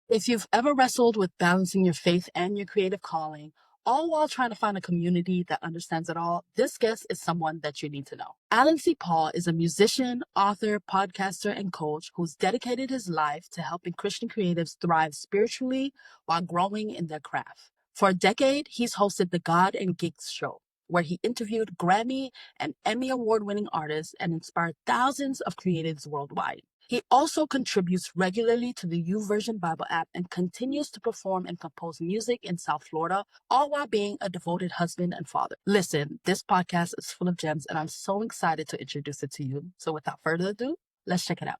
If you've ever wrestled with balancing your faith and your creative calling, all while trying to find a community that understands it all, this guest is someone that you need to know. Alan C. Paul is a musician, author, podcaster, and coach who's dedicated his life to helping Christian creatives thrive spiritually while growing in their craft. For a decade, he's hosted the God and Gigs Show, where he interviewed Grammy and Emmy award-winning artists and inspired thousands of creatives worldwide. He also contributes regularly to the YouVersion Bible app and continues to perform and compose music in South Florida, all while being a devoted husband and father. Listen, this podcast is full of gems, and I'm so excited to introduce it to you. So without further ado, let's check it out.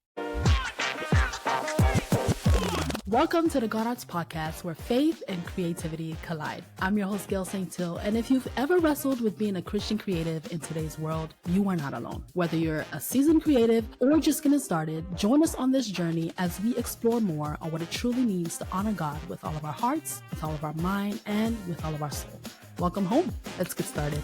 Welcome to the God Arts Podcast, where faith and creativity collide. I'm your host, Gail St. Till, and if you've ever wrestled with being a Christian creative in today's world, you are not alone. Whether you're a seasoned creative or just getting started, join us on this journey as we explore more on what it truly means to honor God with all of our hearts, with all of our mind, and with all of our soul. Welcome home. Let's get started.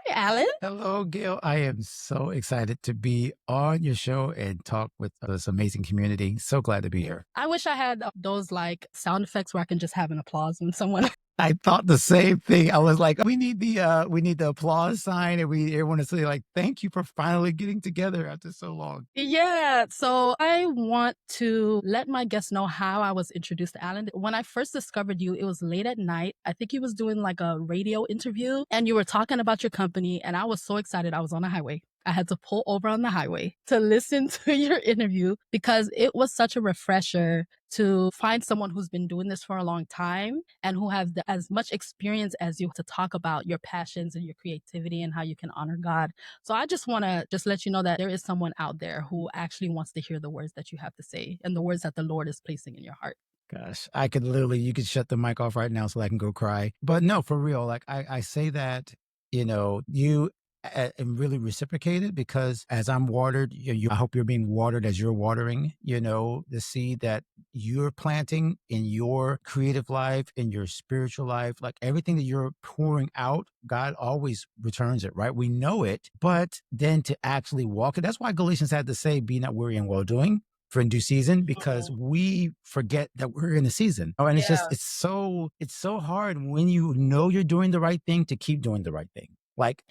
Hi, Alan. Hello, Gail. I am so excited to be on your show and talk with this amazing community. So glad to be here. I wish I had those like sound effects where I can just have an applause when someone I thought the same thing. I was like, we need the applause sign, and everyone to say like, thank you for finally getting together after so long. Yeah, so I want to let my guests know how I was introduced to Alan. When I first discovered you, it was late at night. I think you was doing like a radio interview and you were talking about your company, and I was so excited. I was on the highway. I had to pull over on the highway to listen to your interview because it was such a refresher to find someone who's been doing this for a long time and who has as much experience as you to talk about your passions and your creativity and how you can honor God. So I just want to just let you know that there is someone out there who actually wants to hear the words that you have to say and the words that the Lord is placing in your heart. Gosh, you could shut the mic off right now so I can go cry. But no, for real, like I say that, you and really reciprocated, because as I'm watered, I hope you're being watered as you're watering, the seed that you're planting in your creative life, in your spiritual life, like everything that you're pouring out, God always returns it, right? We know it, but then to actually walk it, that's why Galatians had to say, be not weary in well doing, for in due season, because we forget that we're in the season. Oh, and it's so hard when you know you're doing the right thing to keep doing the right thing. Like,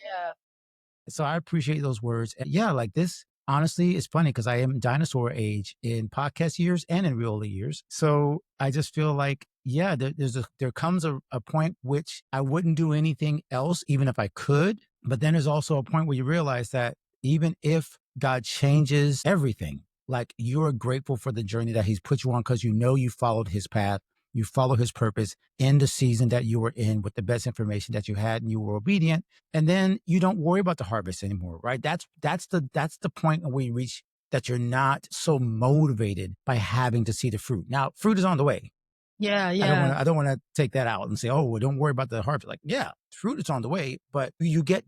so I appreciate those words. And yeah, like this, honestly, it's funny because I am dinosaur age in podcast years and in real years. So I just feel like, yeah, there comes a point which I wouldn't do anything else, even if I could. But then there's also a point where you realize that even if God changes everything, like you're grateful for the journey that he's put you on because you followed his path. You follow his purpose in the season that you were in with the best information that you had, and you were obedient. And then you don't worry about the harvest anymore, right? That's the point where you reach that you're not so motivated by having to see the fruit. Now, fruit is on the way. Yeah. I don't want to take that out and say, oh, well, don't worry about the harvest. Like, yeah, fruit is on the way, but you get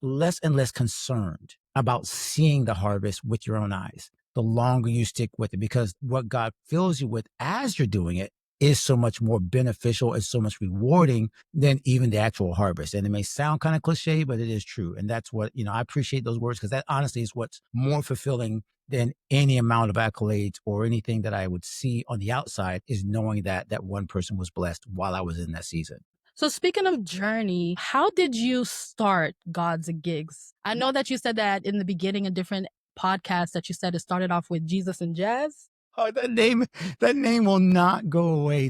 less and less concerned about seeing the harvest with your own eyes the longer you stick with it, because what God fills you with as you're doing it is so much more beneficial and so much rewarding than even the actual harvest. And it may sound kind of cliche, but it is true. And that's what, I appreciate those words, because that honestly is what's more fulfilling than any amount of accolades or anything that I would see on the outside, is knowing that one person was blessed while I was in that season. So speaking of journey, how did you start Gods and Gigs? I know that you said that in the beginning, a different podcast that you said it started off with Jesus and Jazz. Oh, that name will not go away.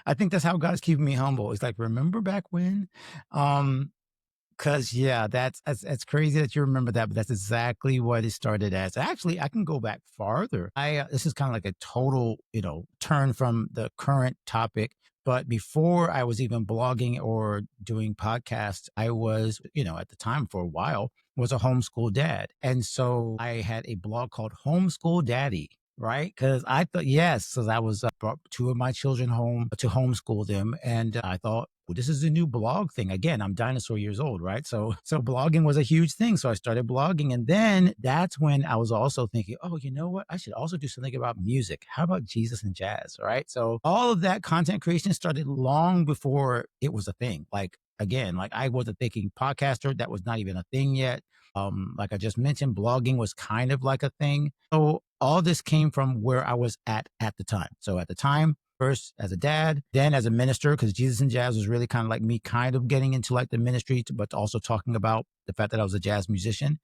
I think that's how God's keeping me humble. It's like, remember back when? Cause yeah, that's crazy that you remember that, but that's exactly what it started as. Actually, I can go back farther. This is kind of like a total, turn from the current topic. But before I was even blogging or doing podcasts, I was, at the time for a while, was a homeschool dad. And so I had a blog called Homeschool Daddy. Right. Because I thought, yes, because I was brought two of my children home to homeschool them. And I thought, well, this is a new blog thing. Again, I'm dinosaur years old, right? So blogging was a huge thing. So I started blogging. And then that's when I was also thinking, oh, you know what? I should also do something about music. How about Jesus and Jazz? Right. So all of that content creation started long before it was a thing. Like again, like I wasn't thinking podcaster. That was not even a thing yet. Like I just mentioned, blogging was kind of like a thing. So all this came from where I was at the time. So at the time, first as a dad, then as a minister, because Jesus and Jazz was really kind of like me kind of getting into like the ministry, but also talking about the fact that I was a jazz musician.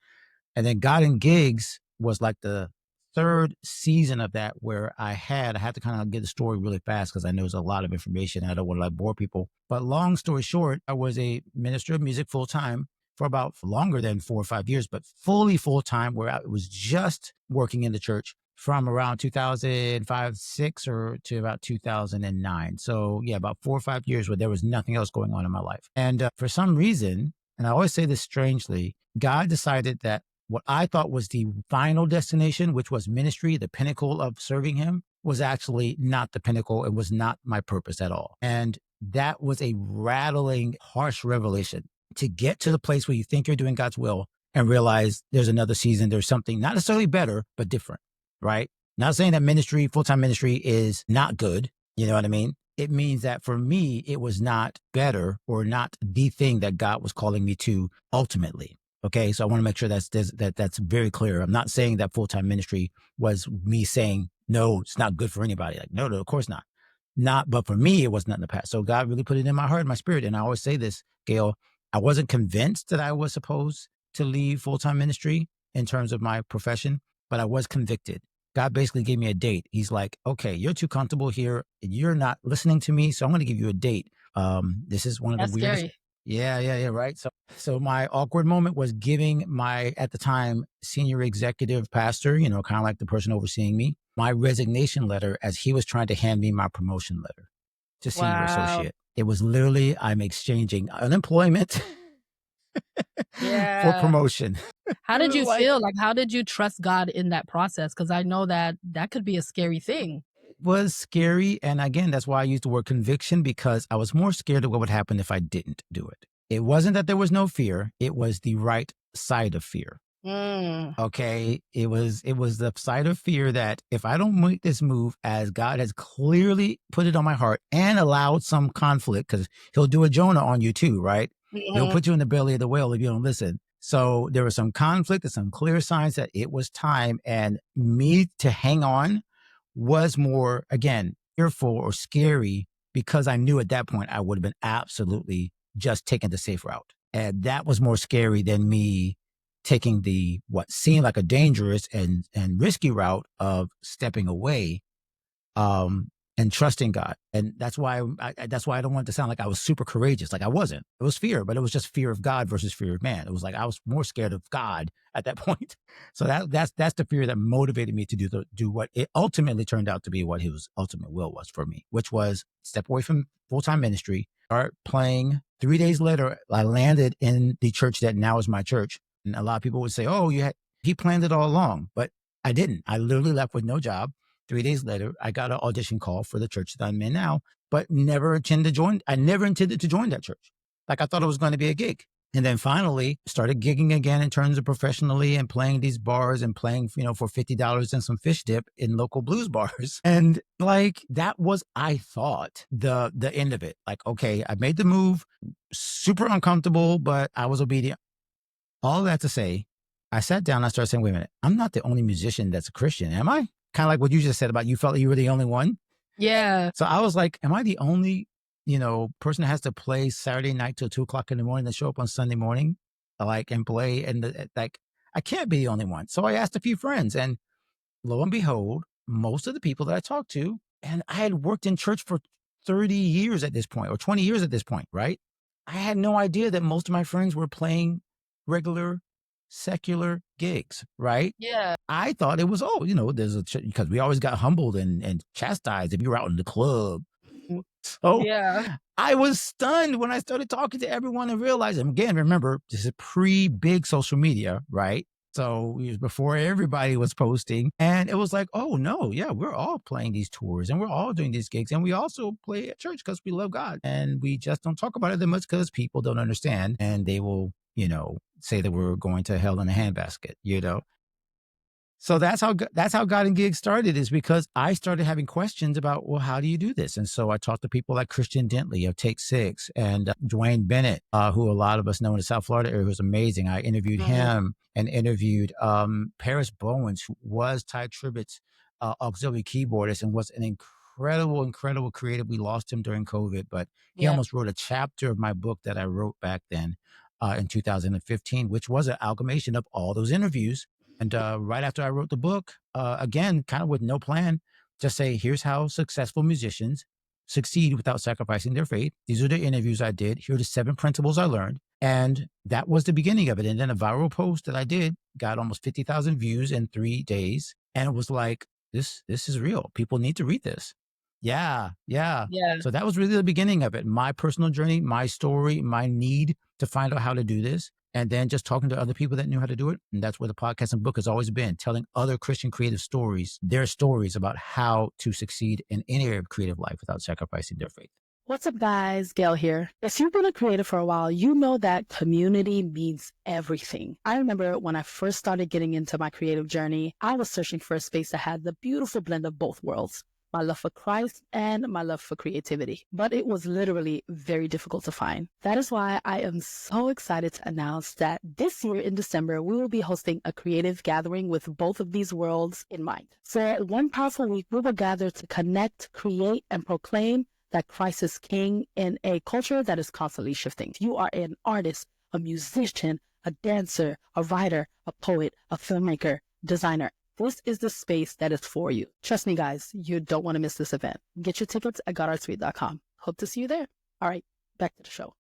And then God and Gigs was like the third season of that where I had to kind of get the story really fast because I know there's a lot of information. I don't want to like bore people. But long story short, I was a minister of music full time for about longer than 4 or 5 years, but fully full time where I was just working in the church from around 2005, 6 or to about 2009. So yeah, about 4 or 5 years where there was nothing else going on in my life. And for some reason, and I always say this strangely, God decided that what I thought was the final destination, which was ministry, the pinnacle of serving him, was actually not the pinnacle. It was not my purpose at all. And that was a rattling, harsh revelation to get to the place where you think you're doing God's will and realize there's another season, there's something not necessarily better, but different, right? Not saying that ministry, full-time ministry is not good. You know what I mean? It means that for me, it was not better or not the thing that God was calling me to ultimately. Okay, so I want to make sure that's very clear. I'm not saying that full-time ministry was me saying, no, it's not good for anybody. Like, no, of course not. But for me, it was not in the past. So God really put it in my heart, my spirit. And I always say this, Gail, I wasn't convinced that I was supposed to leave full-time ministry in terms of my profession, but I was convicted. God basically gave me a date. He's like, okay, you're too comfortable here. You're not listening to me. So I'm going to give you a date. This is one of the That's weirdest. scary. Yeah, right. So my awkward moment was giving my, at the time, senior executive pastor, kind of like the person overseeing me, my resignation letter as he was trying to hand me my promotion letter to senior Wow. associate. It was literally, I'm exchanging unemployment for Yeah. promotion. How did you Like, feel? Like, how did you trust God in that process? Because I know that that could be a scary thing. was scary. And again, that's why I used the word conviction, because I was more scared of what would happen if I didn't do it. It wasn't that there was no fear. It was the right side of fear. Mm. Okay. It was the side of fear that if I don't make this move as God has clearly put it on my heart and allowed some conflict, because he'll do a Jonah on you too, right? He'll Mhm. put you in the belly of the whale if you don't listen. So there was some conflict and some clear signs that it was time, and me to hang on was more, again, fearful or scary, because I knew at that point I would have been absolutely just taking the safe route. And that was more scary than me taking the what seemed like a dangerous and risky route of stepping away, um, and trusting God. And that's why that's why I don't want it to sound like I was super courageous. Like I wasn't. It was fear, but it was just fear of God versus fear of man. It was like I was more scared of God at that point. So that's the fear that motivated me to do what it ultimately turned out to be, what his ultimate will was for me, which was step away from full-time ministry, start playing. 3 days later, I landed in the church that now is my church. And a lot of people would say, "Oh, he planned it all along," but I didn't. I literally left with no job. 3 days later, I got an audition call for the church that I'm in now, but never intended to join. I never intended to join that church. Like I thought it was going to be a gig. And then finally started gigging again in terms of professionally and playing these bars and playing, for $50 and some fish dip in local blues bars. And like that was, I thought, the end of it. Like, okay, I made the move, super uncomfortable, but I was obedient. All that to say, I sat down, I started saying, wait a minute, I'm not the only musician that's a Christian, am I? Kind of like what you just said about you felt like you were the only one. Yeah. So I was like, am I the only, person that has to play Saturday night till 2 o'clock in the morning, then show up on Sunday morning, like, and play? And like, I can't be the only one. So I asked a few friends, and lo and behold, most of the people that I talked to, and I had worked in church for 30 years at this point, or 20 years at this point, right? I had no idea that most of my friends were playing regular secular gigs, right? Yeah. I thought it was, there's because we always got humbled and chastised if you were out in the club. Mm. So Yeah. I was stunned when I started talking to everyone and realizing, again, remember, this is pre-big social media, right? So it was before everybody was posting. And it was like, oh, no, yeah, we're all playing these tours and we're all doing these gigs. And we also play at church because we love God. And we just don't talk about it that much because people don't understand. And they will, say that we're going to hell in a handbasket, So that's how God and Gigs started, is because I started having questions about, well, how do you do this? And so I talked to people like Christian Dentley of Take Six, and Dwayne Bennett, who a lot of us know in the South Florida area, who's amazing. I interviewed Mhm. him, and interviewed Paris Bowens, who was Ty Tribbett's auxiliary keyboardist and was an incredible creative. We lost him during COVID, but he Yeah. almost wrote a chapter of my book that I wrote back then in 2015, which was an amalgamation of all those interviews. And right after I wrote the book, again, kind of with no plan, just say, here's how successful musicians succeed without sacrificing their faith. These are the interviews I did. Here are the 7 principles I learned. And that was the beginning of it. And then a viral post that I did got almost 50,000 views in 3 days. And it was like, this is real. People need to read this. Yeah, yeah. Yeah. So that was really the beginning of it. My personal journey, my story, my need to find out how to do this, and then just talking to other people that knew how to do it. And that's where the podcast and book has always been, telling other Christian creative stories, their stories about how to succeed in any area of creative life without sacrificing their faith. What's up, guys? Gail here. If you've been a creator for a while, you know that community means everything. I remember when I first started getting into my creative journey, I was searching for a space that had the beautiful blend of both worlds, my love for Christ and my love for creativity. But it was literally very difficult to find. That is why I am so excited to announce that this year in December, we will be hosting a creative gathering with both of these worlds in mind. For one powerful week, we will gather to connect, create, and proclaim that Christ is king in a culture that is constantly shifting. If you are an artist, a musician, a dancer, a writer, a poet, a filmmaker, designer, this is the space that is for you. Trust me, guys, you don't want to miss this event. Get your tickets at godartsuite.com. Hope to see you there. All right, back to the show.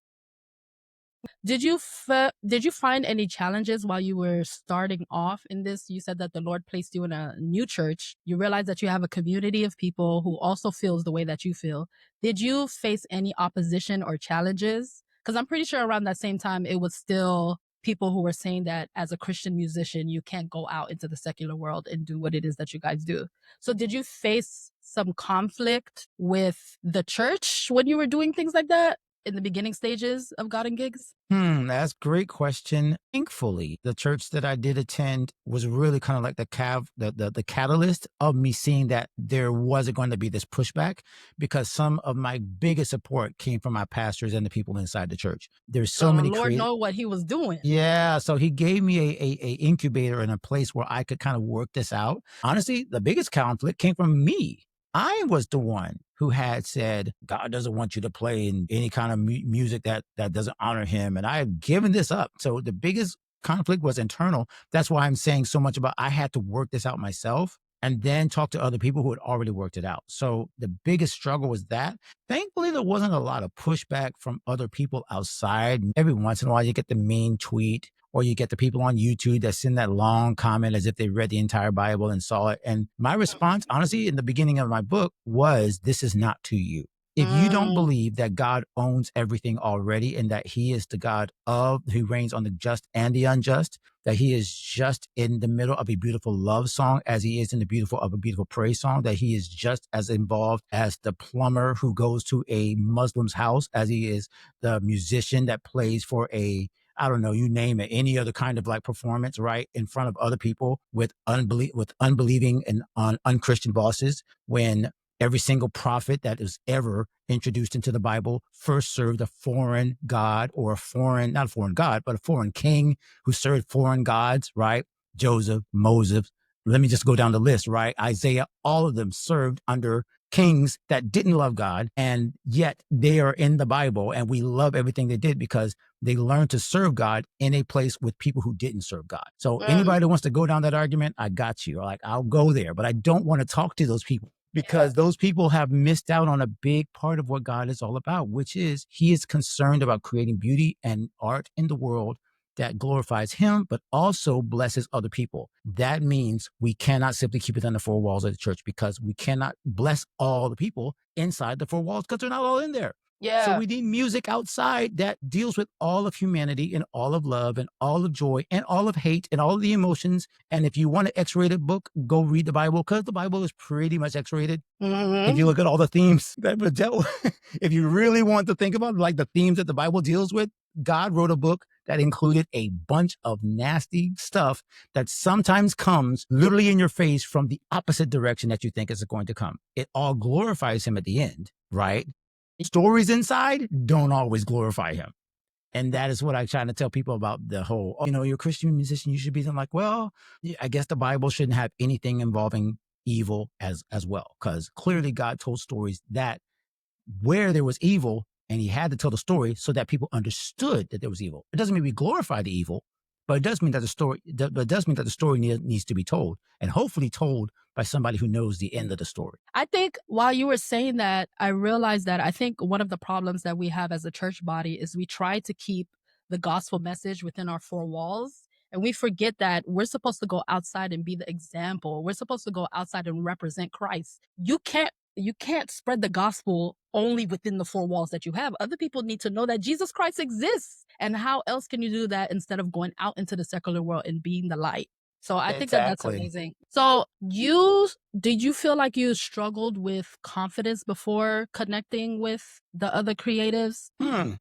Did you find any challenges while you were starting off in this? You said that the Lord placed you in a new church. You realized that you have a community of people who also feels the way that you feel. Did you face any opposition or challenges? Because I'm pretty sure around that same time, it was still people who were saying that as a Christian musician, you can't go out into the secular world and do what it is that you guys do. So did you face some conflict with the church when you were doing things like that in the beginning stages of God and Gigs? That's a great question. Thankfully, the church that I did attend was really kind of like the catalyst of me seeing that there wasn't going to be this pushback, because some of my biggest support came from my pastors and the people inside the church. There's so So many Lord know what he was doing. Yeah, so he gave me a incubator and a place where I could kind of work this out. Honestly, the biggest conflict came from me. I was the one who had said, God doesn't want you to play in any kind of music that doesn't honor him. And I had given this up. So the biggest conflict was internal. That's why I'm saying so much about I had to work this out myself and then talk to other people who had already worked it out. So the biggest struggle was that. Thankfully, there wasn't a lot of pushback from other people outside. Every once in a while, you get the mean tweet, or you get the people on YouTube that send that long comment as if they read the entire Bible and saw it. And my response, honestly, in the beginning of my book was, this is not to you. If you don't believe that God owns everything already and that he is the God who reigns on the just and the unjust, that he is just in the middle of a beautiful love song as he is in the beautiful praise song, that he is just as involved as the plumber who goes to a Muslim's house as he is the musician that plays for I don't know, you name it, any other kind of like performance, right, in front of other people with unbelieving and unchristian bosses, when every single prophet that is ever introduced into the Bible first served a foreign god, or not a foreign god, but a foreign king who served foreign gods, right? Joseph, Moses, let me just go down the list, right? Isaiah, all of them served under kings that didn't love God, and yet they are in the Bible, and we love everything they did because they learned to serve God in a place with people who didn't serve God. So anybody that wants to go down that argument, I got you. Like, I'll go there, but I don't want to talk to those people, because those people have missed out on a big part of what God is all about, which is he is concerned about creating beauty and art in the world that glorifies him, but also blesses other people. That means we cannot simply keep it in the 4 walls of the church, because we cannot bless all the people inside the 4 walls, because they're not all in there. So Yeah. we need music outside that deals with all of humanity and all of love and all of joy and all of hate and all of the emotions. And if you want an X-rated book, go read the Bible, because the Bible is pretty much X-rated. If you Hmm. look at all the themes that were dealt with, if you really want to think about like the themes that the Bible deals with, God wrote a book that included a bunch of nasty stuff that sometimes comes literally in your face from the opposite direction that you think is going to come. It all glorifies him at the end, right? Stories inside don't always glorify him. And that is what I try to tell people about the whole, oh, you're a Christian musician, you should be. I'm like, well, I guess the Bible shouldn't have anything involving evil as well, because clearly God told stories that where there was evil, and he had to tell the story so that people understood that there was evil. It doesn't mean we glorify the evil, but it does mean that the story needs to be told, and hopefully told by somebody who knows the end of the story. I think while you were saying that, I realized that I think one of the problems that we have as a church body is we try to keep the gospel message within our four walls. And we forget that we're supposed to go outside and be the example. We're supposed to go outside and represent Christ. You can't spread the gospel only within the four walls that you have. Other people need to know that Jesus Christ exists. And how else can you do that instead of going out into the secular world and being the light? So I think that that's Exactly. amazing. So did you feel like you struggled with confidence before connecting with the other creatives?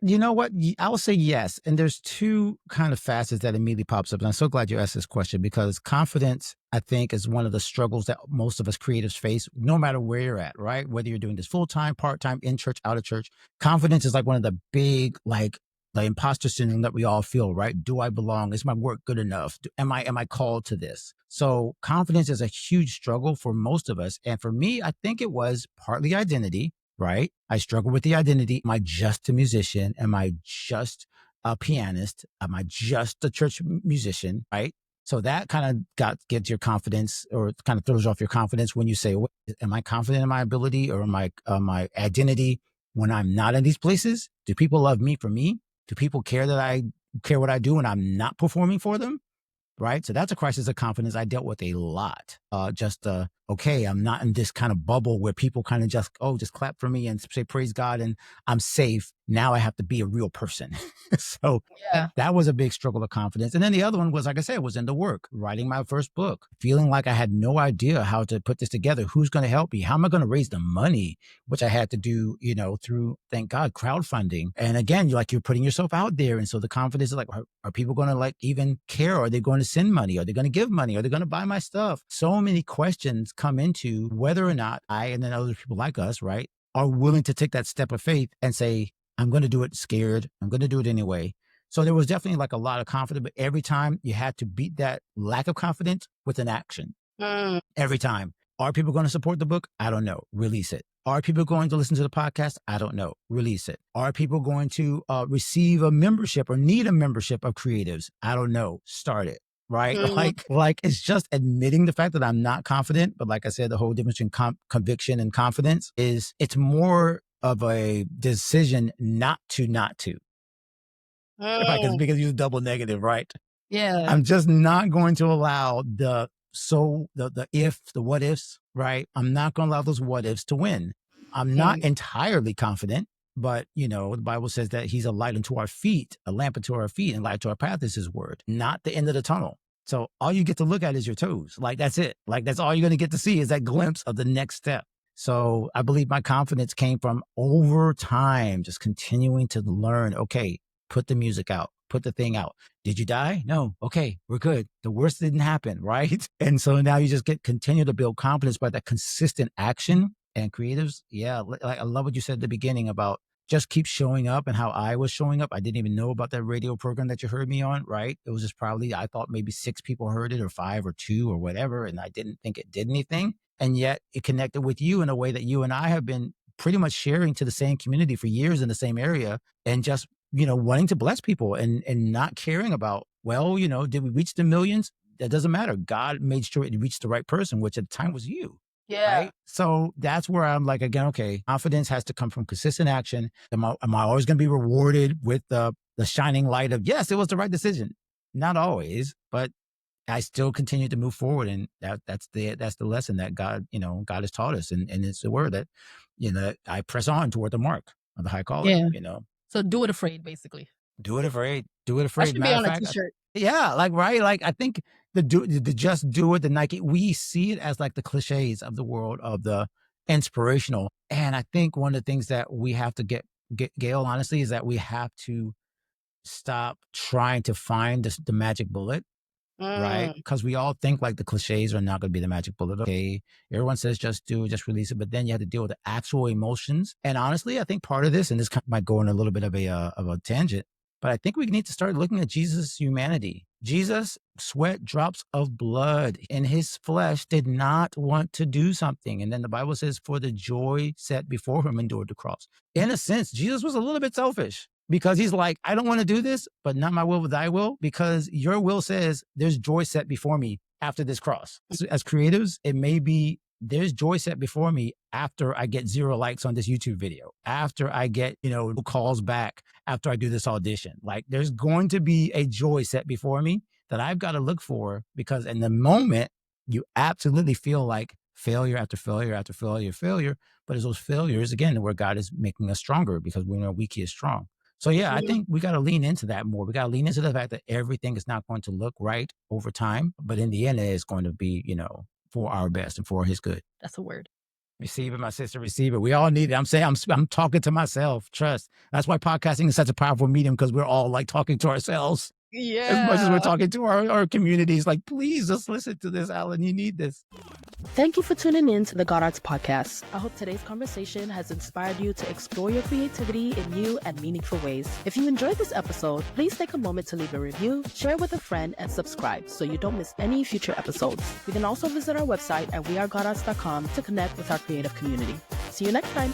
You know what? I'll say yes. And there's two kind of facets that immediately pops up. And I'm so glad you asked this question, because confidence, I think, is one of the struggles that most of us creatives face, no matter where you're at, right? Whether you're doing this full-time, part-time, in church, out of church. Confidence is like one of the big, like, the imposter syndrome that we all feel, right? Do I belong? Is my work good enough? Am I called to this? So confidence is a huge struggle for most of us. And for me, I think it was partly identity, right? I struggle with the identity. Am I just a musician? Am I just a pianist? Am I just a church musician? Right. So that kind of gets your confidence, or kind of throws off your confidence when you say, am I confident in my ability, or my identity when I'm not in these places? Do people love me for me? Do people care that I care what I do and I'm not performing for them? Right. So that's a crisis of confidence I dealt with a lot. Okay, I'm not in this kind of bubble where people kind of just clap for me and say, praise God, and I'm safe. Now I have to be a real person. So Yeah. that was a big struggle of confidence. And then the other one was, like I said, was in the work, writing my first book, feeling like I had no idea how to put this together. Who's going to help me? How am I going to raise the money? Which I had to do, through, thank God, crowdfunding. And again, you're putting yourself out there. And so the confidence is like, are people going to like even care? Are they going to send money? Are they going to give money? Are they going to buy my stuff? So many questions come into whether or not I, and then other people like us, right, are willing to take that step of faith and say, I'm going to do it scared. I'm going to do it anyway. So there was definitely like a lot of confidence, but every time you had to beat that lack of confidence with an action. Mm. Every time. Are people going to support the book? I don't know. Release it. Are people going to listen to the podcast? I don't know. Release it. Are people going to receive a membership or need a membership of creatives? I don't know. Start it. Right. Mm. Like it's just admitting the fact that I'm not confident. But like I said, the whole difference between conviction and confidence is it's more of a decision not to. Right. Because you use double negative, right? Yeah. I'm just not going to allow the what ifs, right? I'm not going to allow those what ifs to win. I'm not Mm. entirely confident, but the Bible says that he's a light unto our feet, a lamp unto our feet, and light to our path is his word, not the end of the tunnel. So all you get to look at is your toes. Like that's it. Like that's all you're going to get to see is that glimpse of the next step. So I believe my confidence came from over time, just continuing to learn, okay, put the music out, put the thing out. Did you die? No. Okay, we're good. The worst didn't happen, right? And so now you just continue to build confidence by that consistent action. And creatives, yeah, like I love what you said at the beginning about just keep showing up, and how I was showing up. I didn't even know about that radio program that you heard me on, right? It was just probably, I thought maybe 6 people heard it, or 5 or 2 or whatever. And I didn't think it did anything. And yet it connected with you in a way that you and I have been pretty much sharing to the same community for years in the same area, and just wanting to bless people, and not caring about, well, did we reach the millions? That doesn't matter. God made sure it reached the right person, which at the time was you. Yeah. Right. So that's where I'm like, again, okay, confidence has to come from consistent action. Am I always going to be rewarded with the shining light of, yes, it was the right decision? Not always, but I still continue to move forward. And that's the lesson that God has taught us. And it's the word that, I press on toward the mark. of the high calling, Yeah. you know? So do it afraid, basically. Do it afraid. Do it That afraid. should be Matter of on a fact, t-shirt. yeah, like, right? Like, I think the just do it, the Nike, we see it as like the cliches of the world of the inspirational. And I think one of the things that we have to get Gail, honestly, is that we have to stop trying to find the magic bullet, right? Mm. Because we all think like the cliches are not going to be the magic bullet. Okay, everyone says just do it, just release it, but then you have to deal with the actual emotions. And honestly, I think part of this, and this might go in a little bit of a tangent, but I think we need to start looking at Jesus' humanity. Jesus sweat drops of blood in his flesh, did not want to do something. And then the Bible says, for the joy set before him endured the cross. In a sense, Jesus was a little bit selfish because he's like, I don't want to do this, but not my will, but thy will, because your will says there's joy set before me after this cross. So as creatives, it may be there's joy set before me after I get 0 likes on this YouTube video, after I get, calls back, after I do this audition. Like there's going to be a joy set before me that I've got to look for, because in the moment you absolutely feel like failure after failure after failure. But it's those failures, again, where God is making us stronger, because we know weak, he is strong. So yeah, I think we got to lean into that more. We got to lean into the fact that everything is not going to look right over time, but in the end, it is going to be, for our best and for his good. That's a word. Receive it, my sister, receive it. We all need it. I'm saying, I'm talking to myself. Trust. That's why podcasting is such a powerful medium, because we're all like talking to ourselves. Yeah. As much as we're talking to our communities. Like, please just listen to this, Alan. You need this. Thank you for tuning in to the God Arts Podcast. I hope today's conversation has inspired you to explore your creativity in new and meaningful ways. If you enjoyed this episode, please take a moment to leave a review, share with a friend, and subscribe so you don't miss any future episodes. You can also visit our website at wearegodarts.com to connect with our creative community. See you next time.